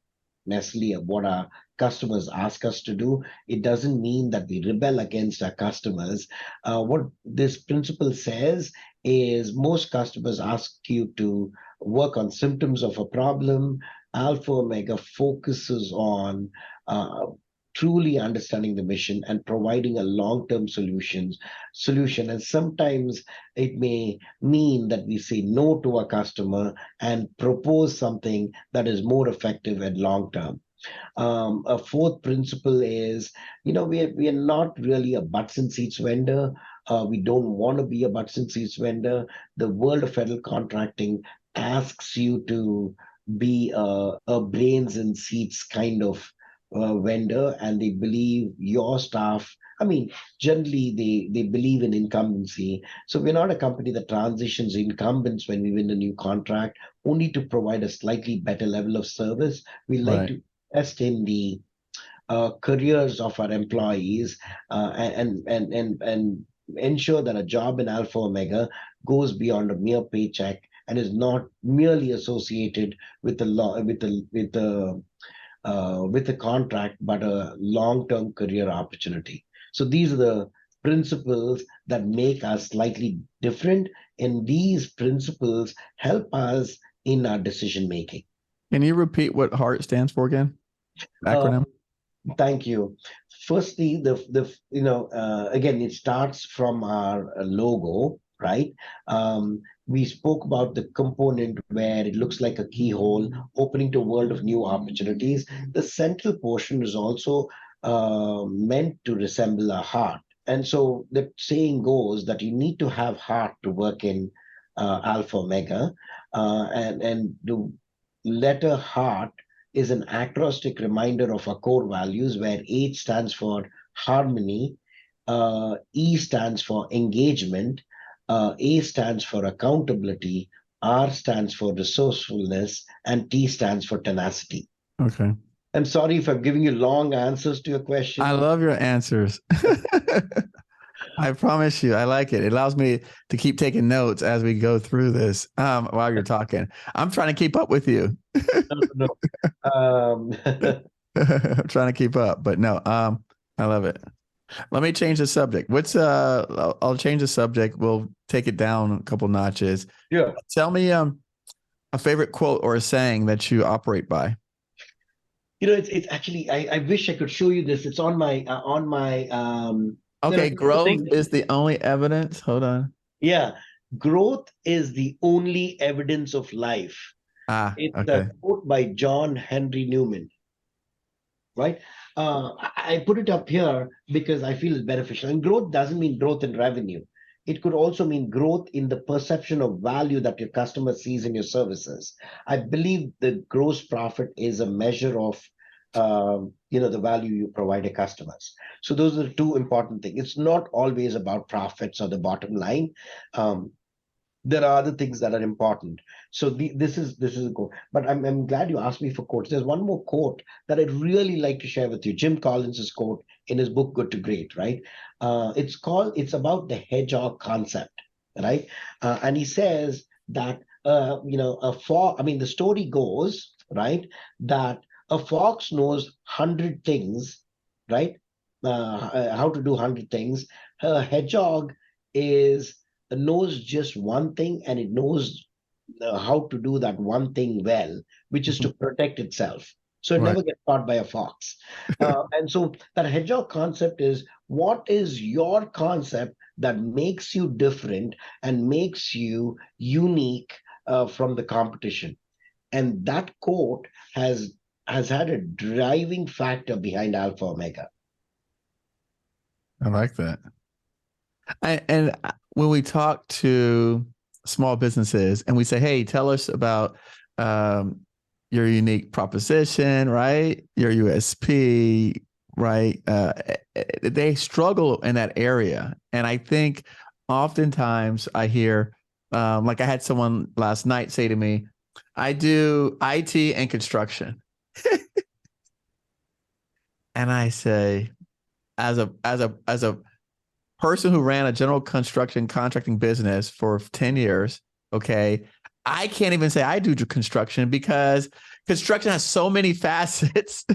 necessarily what our customers ask us to do. It doesn't mean that we rebel against our customers. What this principle says is most customers ask you to work on symptoms of a problem. Alpha Omega focuses on truly understanding the mission and providing a long-term solution. And sometimes it may mean that we say no to a customer and propose something that is more effective and long-term. A fourth principle is, we are not really a butts and seats vendor. We don't want to be a butts and seats vendor. The world of federal contracting asks you to be a brains and seats kind of vendor, and they believe your staff. I mean, generally they believe in incumbency. So we're not a company that transitions incumbents when we win a new contract, only to provide a slightly better level of service. We like Right. to invest in the careers of our employees and ensure that a job in Alpha Omega goes beyond a mere paycheck and is not merely associated with the law with a contract, but a long-term career opportunity. So these are the principles that make us slightly different, and these principles help us in our decision making. Can you repeat what HEART stands for again? Acronym? Thank you. Firstly, again, it starts from our logo, right? We spoke about the component where it looks like a keyhole opening to a world of new opportunities. The central portion is also meant to resemble a heart. And so the saying goes that you need to have heart to work in Alpha Omega. And the letter heart is an acrostic reminder of our core values, where H stands for harmony, E stands for engagement, A stands for accountability, R stands for resourcefulness, and T stands for tenacity. Okay. I'm sorry if I'm giving you long answers to your question. I love your answers. I promise you, I like it. It allows me to keep taking notes as we go through this while you're talking. I'm trying to keep up with you. No. I'm trying to keep up, but no, I love it. Let me change the subject. I'll change the subject. We'll take it down a couple notches. Yeah. Tell me a favorite quote or a saying that you operate by. It's actually, I wish I could show you this. It's on my Okay, growth is the only evidence. Hold on. Yeah, growth is the only evidence of life. It's Okay. a quote by John Henry Newman, right? I put it up here because I feel it's beneficial. And growth doesn't mean growth in revenue. It could also mean growth in the perception of value that your customer sees in your services. I believe the gross profit is a measure of the value you provide your customers. So those are the two important things. It's not always about profits or the bottom line. There are other things that are important. So this is a quote. But I'm glad you asked me for quotes. There's one more quote that I'd really like to share with you. Jim Collins's quote in his book Good to Great, right? It's about the H.E.A.R.T concept, right? And he says that the story goes, right, that a fox knows 100 things, right? How to do 100 things. A hedgehog knows just one thing, and it knows how to do that one thing well, which is to protect itself. So it never gets caught by a fox. And so that hedgehog concept is, what is your concept that makes you different and makes you unique from the competition? And that quote has had a driving factor behind Alpha Omega. I like that. And when we talk to small businesses and we say, hey, tell us about your unique proposition, right? Your USP, right? They struggle in that area. And I think oftentimes I hear, like I had someone last night say to me, I do IT and construction. And I say, as a person who ran a general construction contracting business for 10 years, okay, I can't even say I do construction because construction has so many facets.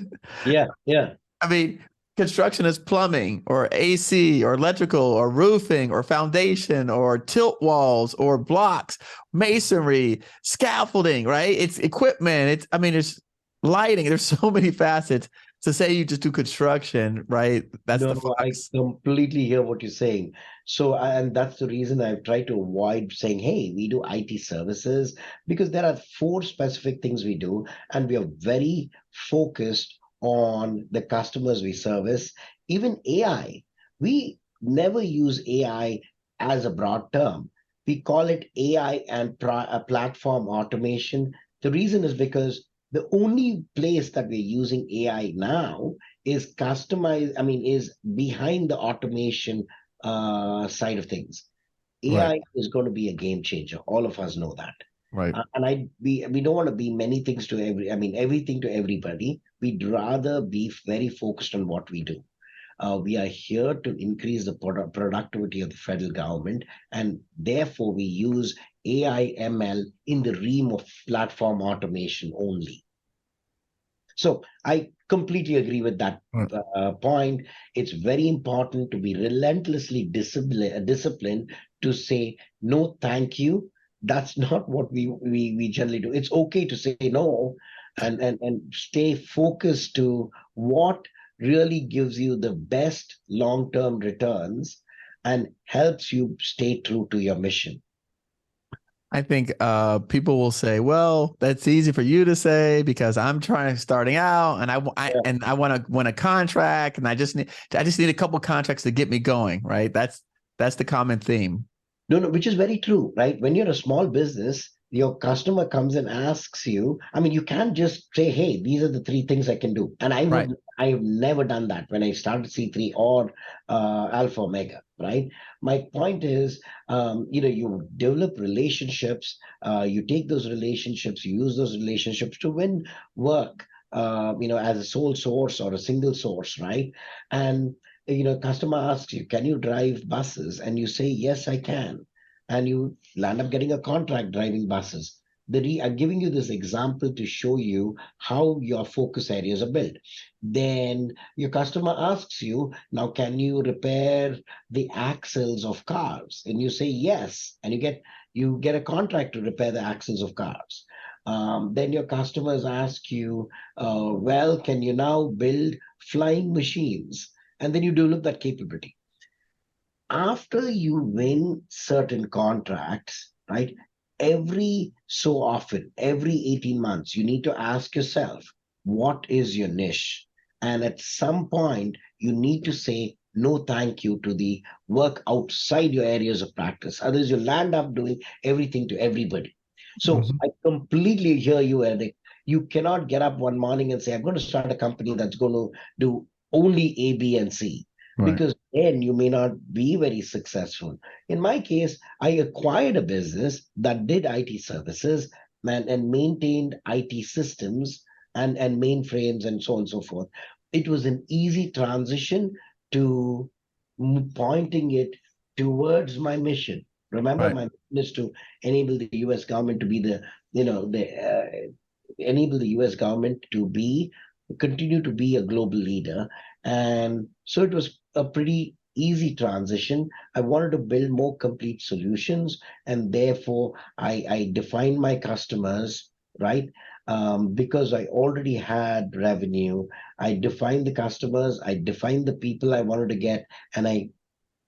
Yeah, yeah. I mean, construction is plumbing or AC or electrical or roofing or foundation or tilt walls or blocks, masonry, scaffolding, right? It's equipment. It's lighting. There's so many facets. To say you just do construction, right? That's the No, I fox. completely hear what you're saying. So, and that's the reason I've tried to avoid saying, hey, we do IT services, because there are four specific things we do, and we are very focused on the customers we service. Even AI, we never use AI as a broad term. We call it AI and platform automation. The reason is because the only place that we're using AI now is customized, I mean, is behind the automation side of things. Right, AI is going to be a game changer. All of us know that. right. And we don't want to be many things to everything to everybody. We'd rather be very focused on what we do. We are here to increase the productivity of the federal government, and therefore we use AI ML in the realm of platform automation only. So I completely agree with that Right. point. It's very important to be relentlessly disciplined to say no, thank you. That's not what we generally do. It's okay to say no, and stay focused to what really gives you the best long-term returns and helps you stay true to your mission. I think people will say, "Well, that's easy for you to say because I'm trying starting out, and I want to win a contract, and I just need a couple contracts to get me going." Right? That's the common theme. No, no, which is very true, right? When you're a small business, your customer comes and asks you. I mean, you can't just say, "Hey, these are the three things I can do." And Right. I have never done that when I started C3 or Alpha Omega, right? My point is, you develop relationships. You take those relationships, you use those relationships to win work. As a sole source or a single source, right? And customer asks you, can you drive buses? And you say, yes, I can. And you land up getting a contract driving buses. I'm giving you this example to show you how your focus areas are built. Then your customer asks you, now can you repair the axles of cars? And you say yes, and you get a contract to repair the axles of cars. Then your customers ask you, well, can you now build flying machines? And then you develop that capability. After you win certain contracts, right? Every so often, every 18 months, you need to ask yourself, what is your niche? And at some point, you need to say no thank you to the work outside your areas of practice. Otherwise, you'll land up doing everything to everybody. So Mhm. I completely hear you, Eric. You cannot get up one morning and say, I'm going to start a company that's going to do only A, B, and C, Right. because then you may not be very successful. In my case, I acquired a business that did IT services and maintained IT systems and mainframes and so on and so forth. It was an easy transition to pointing it towards my mission. Remember, Right. my mission is to enable the U.S. government to be enable the U.S. government to continue to be a global leader. And so it was a pretty easy transition. I wanted to build more complete solutions, and therefore I defined my customers, right? Because I already had revenue, I defined the customers, I defined the people I wanted to get, and I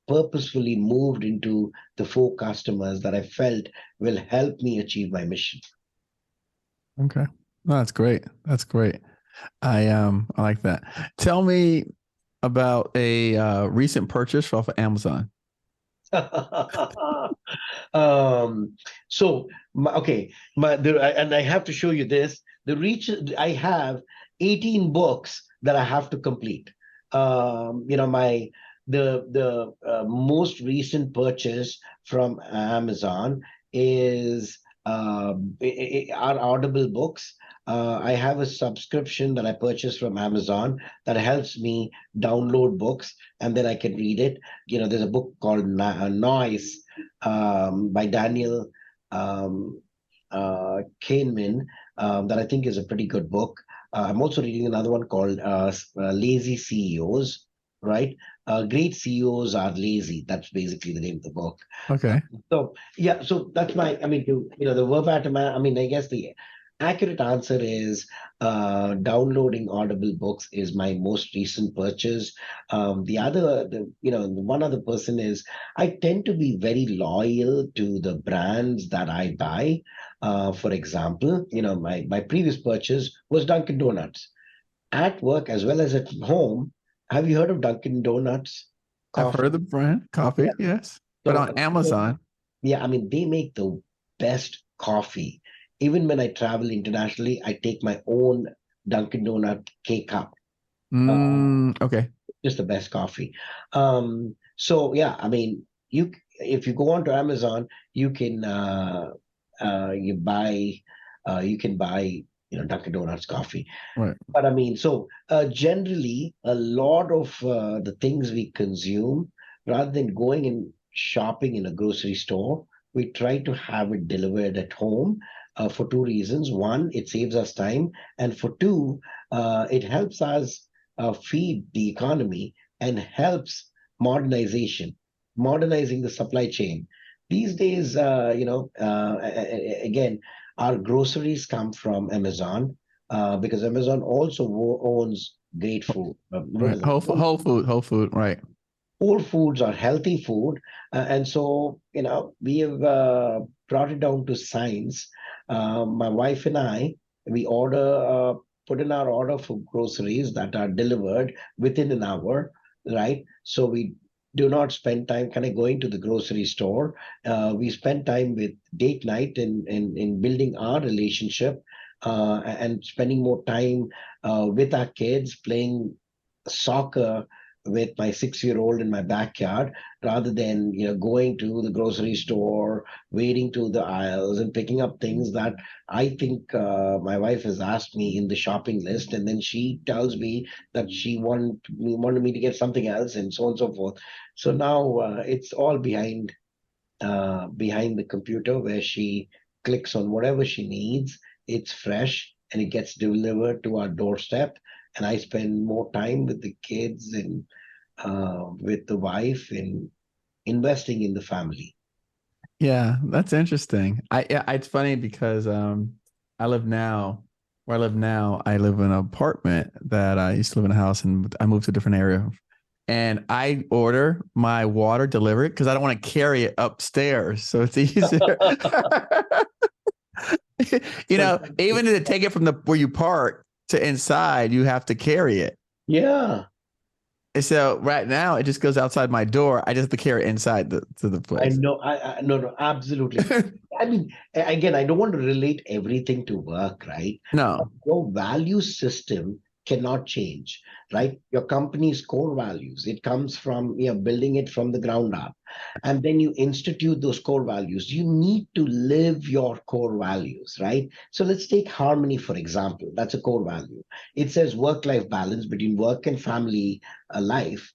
purposefully moved into the four customers that I felt will help me achieve my mission. Okay. No, that's great. That's great. I like that. Tell me about a recent purchase off of Amazon. um, so okay, and I have to show you this. The reach I have 18 books that I have to complete. My the most recent purchase from Amazon is our Audible books. I have a subscription that I purchased from Amazon that helps me download books and then I can read it. There's a book called Noise by Daniel um, Kahneman that I think is a pretty good book. I'm also reading another one called Lazy CEOs, right? Great CEOs are lazy. That's basically the name of the book. Okay. So yeah, so that's the verbatim. I mean, I guess the accurate answer is downloading Audible books is my most recent purchase. The one other person is I tend to be very loyal to the brands that I buy. For example, my previous purchase was Dunkin' Donuts at work as well as at home. Have you heard of Dunkin' Donuts I've heard of the coffee? brand Yeah. Coffee, yes. But So on Amazon, yeah, I mean, they make the best coffee. Even when I travel internationally, I take my own Dunkin' Donut K cup. okay. Just the best coffee. So yeah, I mean, if you go onto Amazon, you can you buy you can buy Dunkin' Donuts coffee. Right. But I mean, so generally, a lot of the things we consume, rather than going and shopping in a grocery store, we try to have it delivered at home for two reasons. One, it saves us time, and for two, it helps us feed the economy and helps modernization, modernizing the supply chain. These days, again, our groceries come from Amazon because Amazon also owns great food. What Right. is it? Whole food. Right. Whole foods are healthy food, and so we have brought it down to science. My wife and I, we put in our order for groceries that are delivered within an hour, right? So we do not spend time kind of going to the grocery store. We spend time with date night in building our relationship and spending more time with our kids playing soccer with my 6-year-old in my backyard rather than going to the grocery store, wading through the aisles and picking up things that I think my wife has asked me in the shopping list, and then she tells me that she wanted me to get something else, and so on and so forth. So now it's all behind the computer where she clicks on whatever she needs. It's fresh and it gets delivered to our doorstep. And I spend more time with the kids and with the wife and investing in the family. Yeah, that's interesting. It's funny because I live now where I live now, I live in an apartment that I used to live in a house and I moved to a different area. And I order my water delivered because I don't want to carry it upstairs. So it's easier. Even to take it from where you park to inside, you have to carry it. Yeah, And so right now it just goes outside my door. I just have to carry it inside to the I place. know. No, absolutely. I mean, again, I don't want to relate everything to work, right? But No. your value system cannot change, right? Your company's core values, it comes from building it from the ground up. And then you institute those core values. You need to live your core values, right? So let's take harmony, for example. That's a core value. It says work-life balance between work and family life,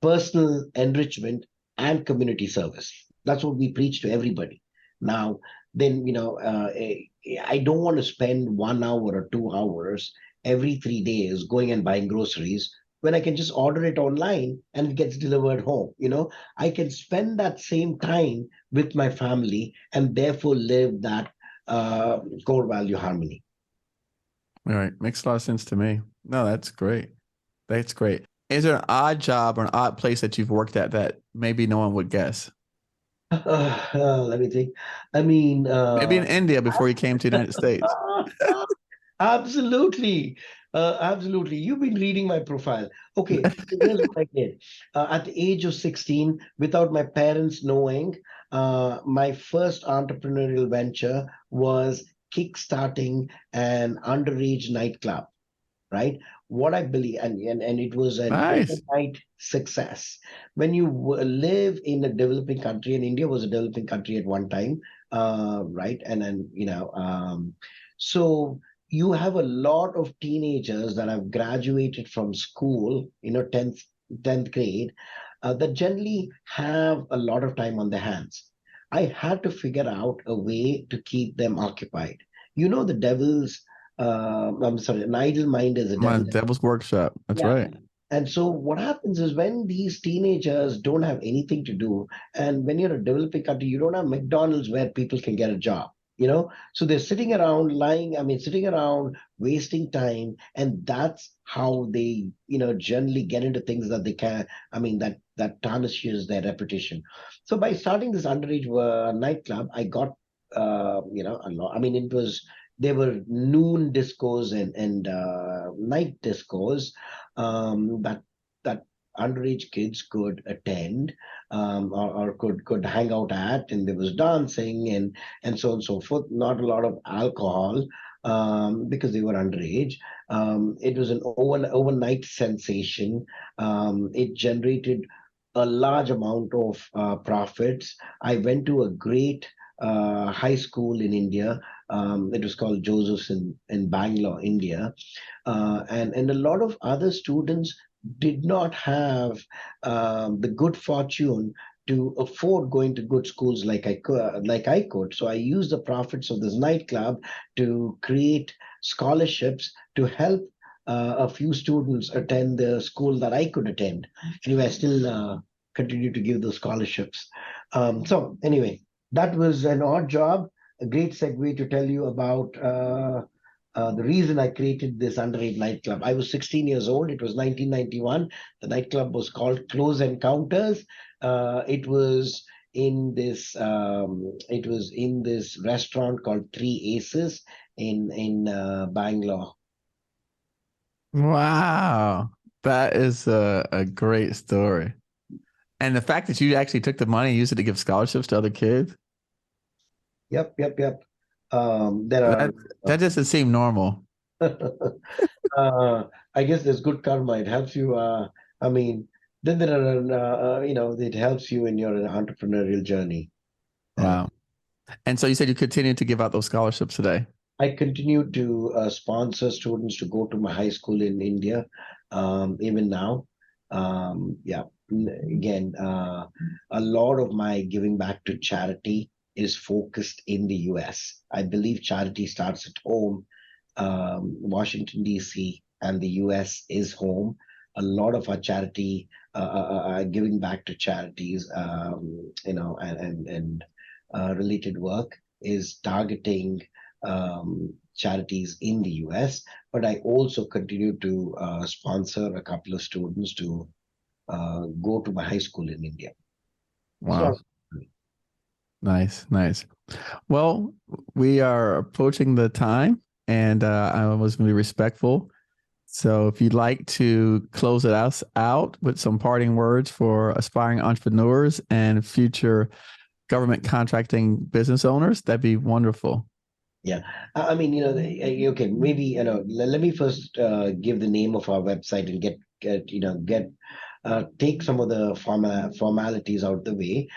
personal enrichment, and community service. That's what we preach to everybody. Now, then, I don't want to spend 1 hour or 2 hours every 3 days going and buying groceries when I can just order it online and it gets delivered home. I can spend that same time with my family and therefore live that core value harmony. All right. Makes a lot of sense to me. No, that's great. That's great. Is there an odd job or an odd place that you've worked at that maybe no one would guess? Let me think. I mean, Maybe in India before you came to the United States. absolutely. Absolutely. You've been reading my profile. Okay, so here's what I did. At the age of 16, without my parents knowing, my first entrepreneurial venture was kickstarting an underage nightclub, right? What I believe, and it was an Nice. overnight success. When you live in a developing country, and India was a developing country at one time, right? And then, so you have a lot of teenagers that have graduated from school, 10th grade, that generally have a lot of time on their hands. I had to figure out a way to keep them occupied. The devil's, I'm sorry, an idle mind is a My devil. devil's workshop. That's Yeah. right. And so what happens is when these teenagers don't have anything to do, and when you're a developing country, you don't have McDonald's where people can get a job, So they're sitting around sitting around wasting time, and that's how they, generally get into things that they can, that tarnishes their reputation. So by starting this underage nightclub, I got, a lot. It was there were noon discos and night discos that underage kids could attend, or could hang out at, and there was dancing and so on and so forth. Not a lot of alcohol, because they were underage. It was an overnight sensation. It generated a large amount of profits. I went to a great high school in India. It was called Joseph's in Bangalore, India, and a lot of other students did not have the good fortune to afford going to good schools like I could. So I used the profits of this nightclub to create scholarships to help a few students attend the school that I could attend. Anyway, I still continue to give those scholarships. So anyway, that was an odd job. A great segue to tell you about the reason I created this underage nightclub. I was 16 years old. It was 1991. The nightclub was called Close Encounters. It was in this restaurant called Three Aces in Bangalore. Wow. That is a great story. And the fact that you actually took the money and used it to give scholarships to other kids, Yep. There that are. that doesn't seem normal. I guess there's good karma. It helps you. I mean, then there are, it helps you in your entrepreneurial journey. Wow. And so you said you continue to give out those scholarships today. I continue to sponsor students to go to my high school in India, even now. Yeah, again, a lot of my giving back to charity is focused in the US. I believe charity starts at home. Washington, D.C., and the US is home. A lot of our charity, giving back to charities, and related work is targeting charities in the US, but I also continue to sponsor a couple of students to go to my high school in India. Wow. Nice. Well, we are approaching the time, and I was going to be respectful. So if you'd like to close it out with some parting words for aspiring entrepreneurs and future government contracting business owners, that'd be wonderful. Yeah, okay, maybe, let me first give the name of our website and take some of the formalities out the way.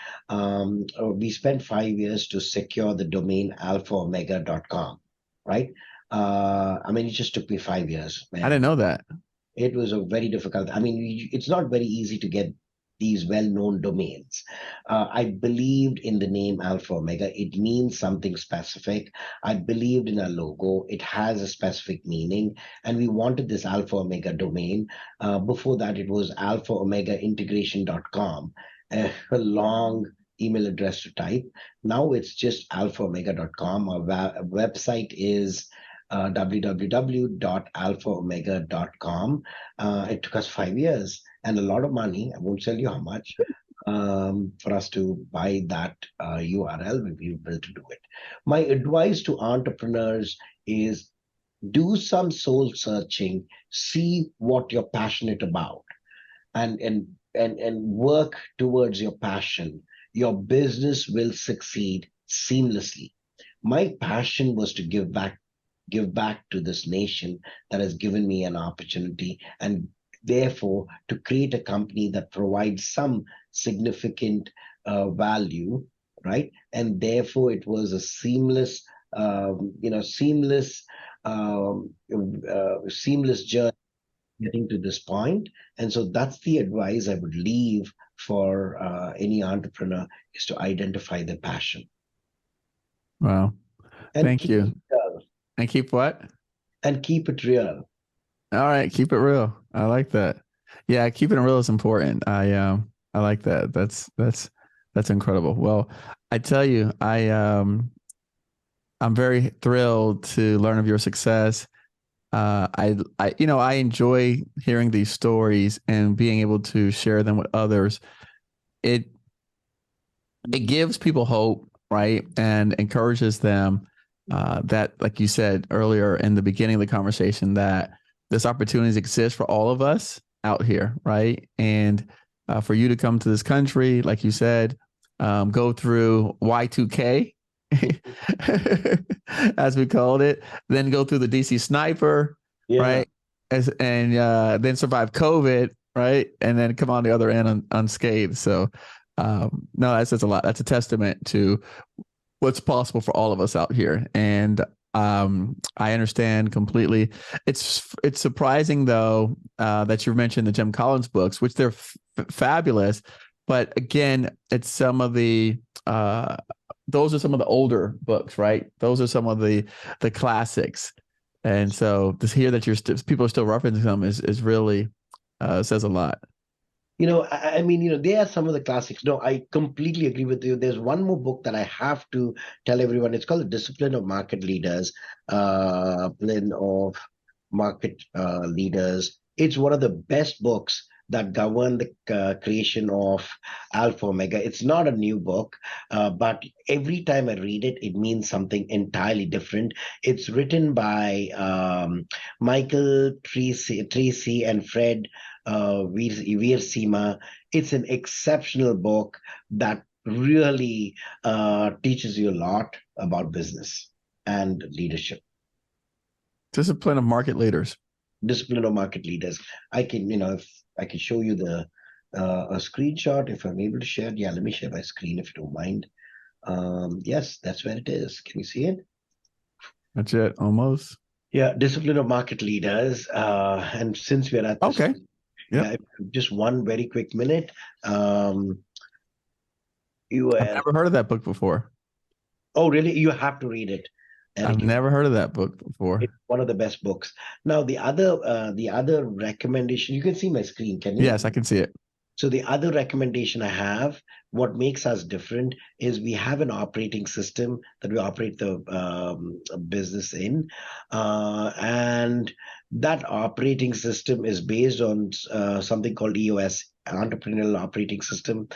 We spent 5 years to secure the domain alphaomega.com, right? It just took me 5 years, man. I didn't know that. It was a very difficult. It's not very easy to get these well-known domains. I believed in the name Alpha Omega. It means something specific. I believed in our logo. It has a specific meaning, and we wanted this Alpha Omega domain. Before that, it was alphaomegaintegration.com, a long email address to type. Now it's just alphaomega.com. Our website is www.alphaomega.com. It took us 5 years and a lot of money. I won't tell you how much, for us to buy that URL. We were able to do it. My advice to entrepreneurs is do some soul searching, see what you're passionate about, and work towards your passion. Your business will succeed seamlessly. My passion was to give back to this nation that has given me an opportunity, and therefore to create a company that provides some significant value, right? And therefore it was a seamless seamless journey getting to this point. And so that's the advice I would leave for any entrepreneur, is to identify their passion. Wow. And Thank keep you. it real. And keep what? And keep it real. All right. Keep it real. I like that. Yeah. Keeping it real is important. I like that. That's incredible. Well, I tell you, I'm very thrilled to learn of your success. I enjoy hearing these stories and being able to share them with others. It gives people hope, right? And encourages them that, like you said earlier in the beginning of the conversation, that this opportunities exist for all of us out here, right? And for you to come to this country, like you said, go through Y2K, as we called it, then go through the DC sniper, right? And then survive COVID, right? And then come on the other end unscathed. So, no, that's a lot. That's a testament to what's possible for all of us out here. And I understand completely. It's surprising though that you mentioned the Jim Collins books, which they're fabulous. But again, it's some of the those are some of the older books, right? Those are some of the classics. And so to hear that people are still referencing them is really says a lot. I mean, they are some of the classics. No, I completely agree with you. There's one more book that I have to tell everyone. It's called The Discipline of Market Leaders. It's one of the best books that govern the creation of Alpha Omega. It's not a new book, but every time I read it, it means something entirely different. It's written by Michael Tracy and Fred Viersima. It's an exceptional book that really teaches you a lot about business and leadership. Discipline of Market Leaders. Discipline of Market Leaders. I can, if I can show you a screenshot if I'm able to share. Yeah, let me share my screen if you don't mind. Yes, that's where it is. Can you see it? That's it, almost. Yeah, Discipline of Market Leaders. And since we're at this, okay, yeah, just one very quick minute. I've never heard of that book before. Oh, really? You have to read it. I've never heard of that book before. It's one of the best books. Now, the other recommendation, you can see my screen, can you? Yes, I can see it. So the other recommendation I have, what makes us different, is we have an operating system that we operate the business in. And that operating system is based on something called EOS, Entrepreneurial Operating System.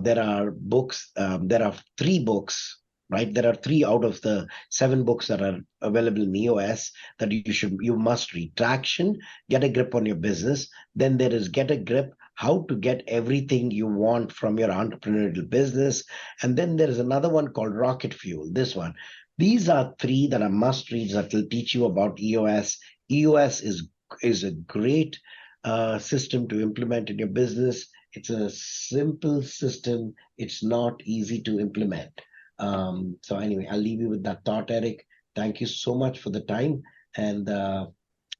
There are books, there are 3 books, right? There are 3 out of the 7 books that are available in EOS that you must read. Traction, Get a Grip on Your Business. Then there is Get a Grip, how to get everything you want from your entrepreneurial business. And then there is another one called Rocket Fuel, this one. These are 3 that are must reads that will teach you about EOS. EOS is a great system to implement in your business. It's a simple system. It's not easy to implement. So anyway, I'll leave you with that thought, Eric. Thank you so much for the time. And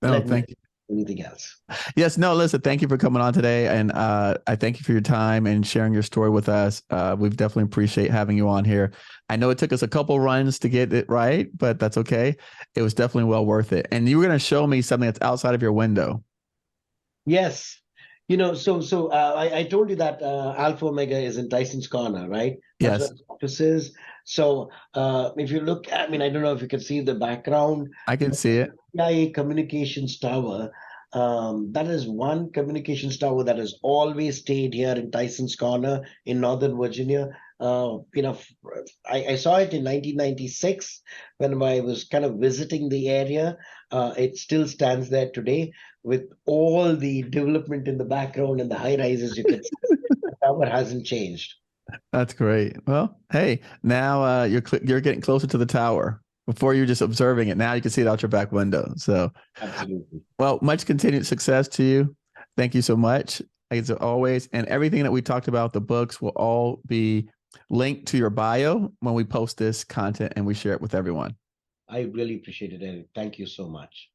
thank you. Anything else? Yes, no, listen, thank you for coming on today. And I thank you for your time and sharing your story with us. We've definitely appreciate having you on here. I know it took us a couple runs to get it right, but that's okay. It was definitely well worth it. And you were going to show me something that's outside of your window. Yes. So I told you that Alpha Omega is in Tyson's Corner, right? That's yes. where the office is. So if you look, I mean, I don't know if you can see the background. I can see it. CIA communications tower. That is one communications tower that has always stayed here in Tyson's Corner in Northern Virginia. I saw it in 1996 when I was kind of visiting the area. It still stands there today with all the development in the background and the high rises. You can see the tower hasn't changed. That's great. Well, hey, now you're getting closer to the tower. Before you're just observing it, now you can see it out your back window. So, absolutely. Well, much continued success to you. Thank you so much, as always. And everything that we talked about, the books will all be linked to your bio when we post this content and we share it with everyone. I really appreciate it, Eric. Thank you so much.